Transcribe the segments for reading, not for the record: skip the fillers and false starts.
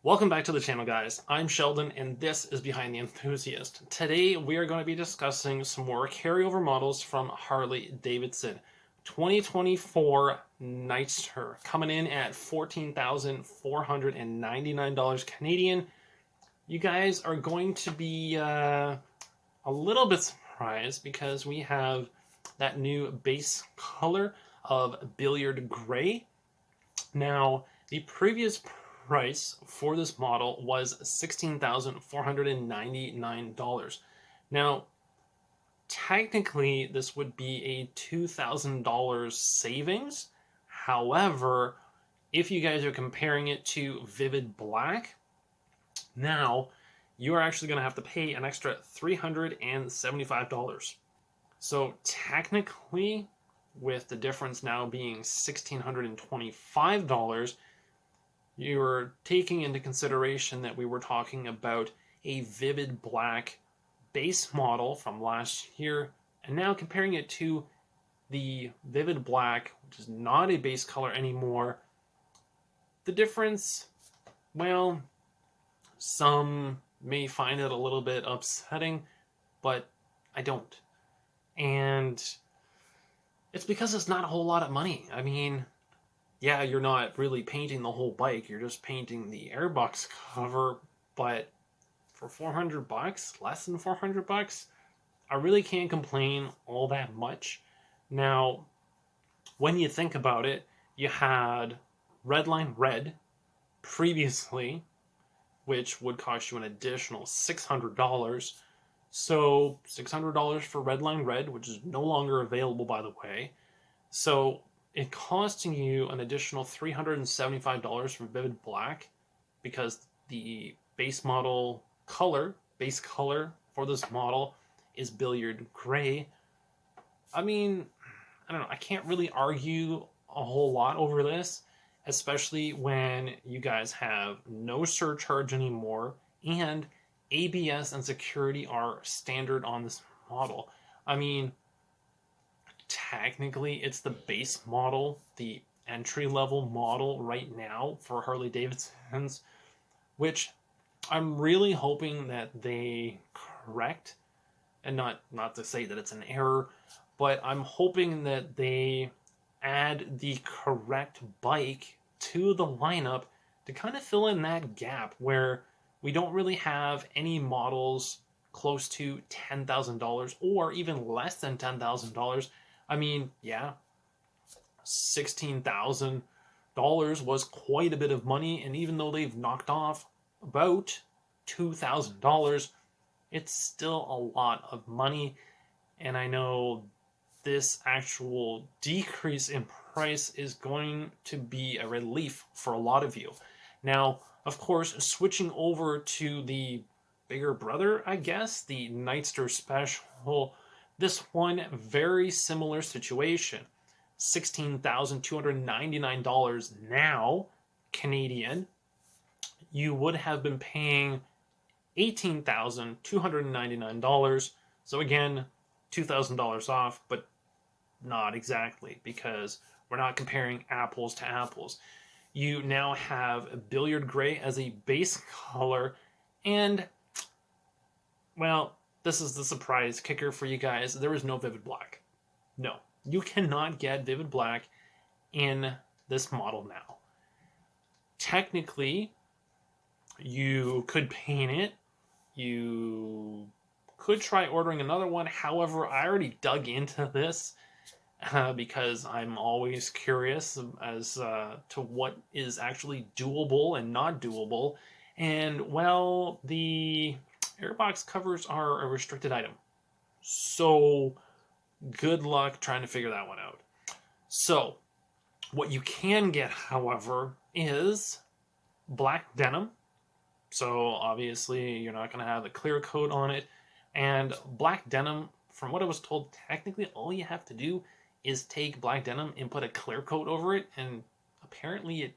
Welcome back to the channel, guys. I'm Sheldon, and this is Behind the Enthusiast. Today, we are going to be discussing some more carryover models from Harley-Davidson. 2024 Nightster, coming in at $14,499 Canadian. You guys are going to be a little bit surprised because we have that new base color of Billiard Gray. Now, the previous price for this model was $16,499. Now, technically, this would be a $2,000 savings. However, if you guys are comparing it to Vivid Black, now you are actually going to have to pay an extra $375. So technically, with the difference now being $1,625, you're taking into consideration that we were talking about a Vivid Black base model from last year, and now comparing it to the Vivid Black, which is not a base color anymore. The difference, well, some may find it a little bit upsetting, but I don't. And it's because it's not a whole lot of money. I mean, yeah, you're not really painting the whole bike, you're just painting the airbox cover, but for $400, less than $400, I really can't complain all that much. Now, when you think about it, you had Redline Red previously, which would cost you an additional $600. So $600 for Redline Red, which is no longer available, by the way. So it costing you an additional $375 for Vivid Black because the base model color, base color for this model is Billiard Gray. I mean, I don't know, I can't really argue a whole lot over this, especially when you guys have no surcharge anymore and ABS and security are standard on this model. I mean, technically it's the base model, the entry-level model right now for Harley-Davidson's, which I'm really hoping that they correct, and not to say that it's an error, but I'm hoping that they add the correct bike to the lineup to kind of fill in that gap where we don't really have any models close to $10,000 or even less than $10,000. I mean, yeah, $16,000 was quite a bit of money, and even though they've knocked off about $2,000, it's still a lot of money, and I know this actual decrease in price is going to be a relief for a lot of you. Now, of course, switching over to the bigger brother, I guess, the Nightster Special, this one, very similar situation. $16,299 now, Canadian. You would have been paying $18,299. So again, $2,000 off, but not exactly, because we're not comparing apples to apples. You now have Billiard Gray as a base color, and, well, this is the surprise kicker for you guys. There is no Vivid Black. No, you cannot get Vivid Black in this model now. Technically, you could paint it. You could try ordering another one. However, I already dug into this because I'm always curious as to what is actually doable and not doable. And, well, the airbox covers are a restricted item. So good luck trying to figure that one out. So what you can get, however, is black denim. So obviously you're not going to have a clear coat on it. And black denim, from what I was told, technically all you have to do is take black denim and put a clear coat over it, and apparently it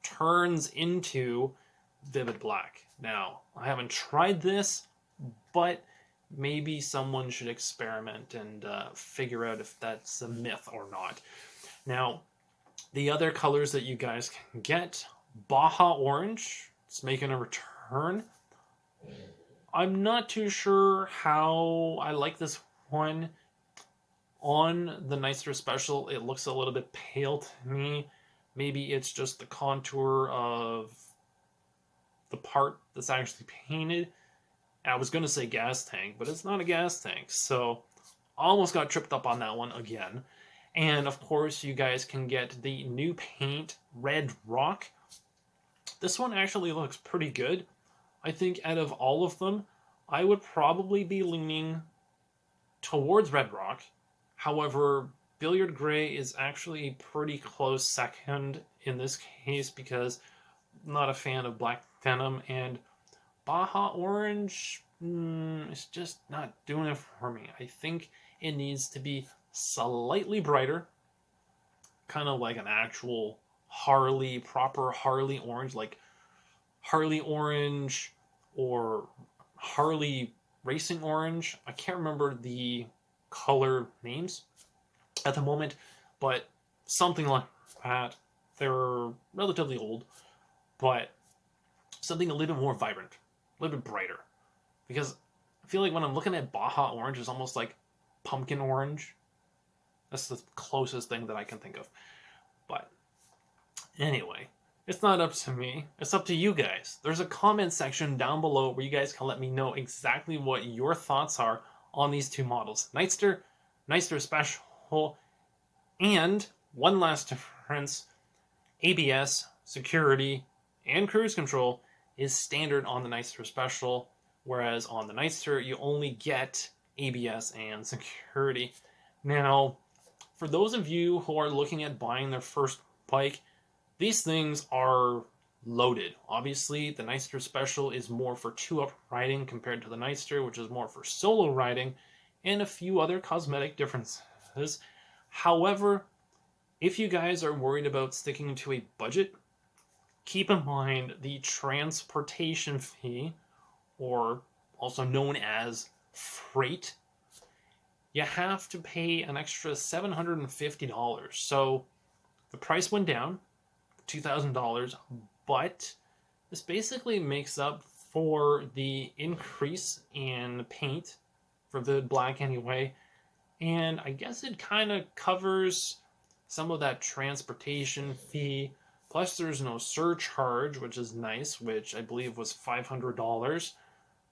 turns into Vivid Black. Now, I haven't tried this, but maybe someone should experiment and figure out if that's a myth or not. Now, the other colors that you guys can get, Baja Orange, it's making a return. I'm not too sure how I like this one. On the Nightster Special, it looks a little bit pale to me. Maybe it's just the contour of the part that's actually painted. I was going to say gas tank, but it's not a gas tank. So almost got tripped up on that one again. And of course, you guys can get the new paint, Red Rock. This one actually looks pretty good. I think out of all of them, I would probably be leaning towards Red Rock. However, Billiard Gray is actually a pretty close second in this case because I'm not a fan of Black Denim, and Baja Orange is just not doing it for me. I think it needs to be slightly brighter, kind of like an actual Harley, proper Harley orange, like Harley Orange or Harley Racing Orange. I can't remember the color names at the moment, but something like that. They're relatively old, but something a little bit more vibrant, a little bit brighter. Because I feel like when I'm looking at Baja Orange, it's almost like pumpkin orange. That's the closest thing that I can think of. But anyway, it's not up to me. It's up to you guys. There's a comment section down below where you guys can let me know exactly what your thoughts are on these two models. Nightster, Nightster Special, and one last difference, ABS, security, and cruise control is standard on the Nightster Special, whereas on the Nightster you only get ABS and security. Now, for those of you who are looking at buying their first bike, these things are loaded. Obviously, the Nightster Special is more for two-up riding compared to the Nightster, which is more for solo riding, and a few other cosmetic differences. However, if you guys are worried about sticking to a budget, keep in mind the transportation fee, or also known as freight. You have to pay an extra $750. So the price went down, $2,000, but this basically makes up for the increase in paint, for the black anyway, and I guess it kind of covers some of that transportation fee, plus there's no surcharge, which is nice, which I believe was $500.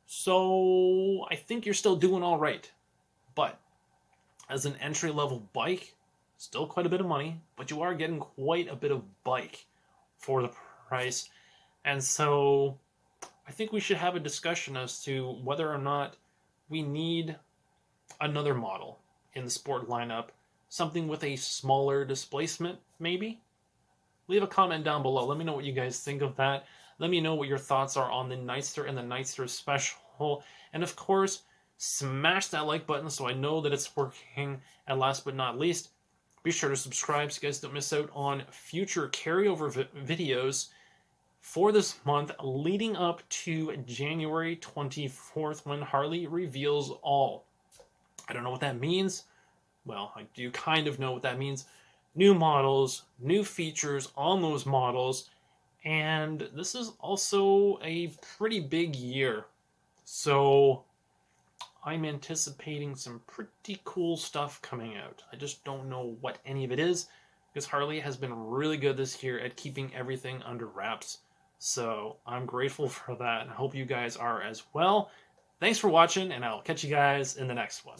So I think you're still doing all right. But as an entry-level bike, still quite a bit of money, but you are getting quite a bit of bike for the price. And so I think we should have a discussion as to whether or not we need another model in the sport lineup, something with a smaller displacement, maybe? Leave a comment down below. Let me know what you guys think of that. Let me know what your thoughts are on the Nightster and the Nightster Special. And of course, smash that like button so I know that it's working. And last but not least, be sure to subscribe so you guys don't miss out on future carryover videos for this month leading up to January 24th when Harley reveals all. I don't know what that means. Well, I do kind of know what that means. New models, new features on those models, and this is also a pretty big year. So I'm anticipating some pretty cool stuff coming out. I just don't know what any of it is, because Harley has been really good this year at keeping everything under wraps. So I'm grateful for that, and I hope you guys are as well. Thanks for watching, and I'll catch you guys in the next one.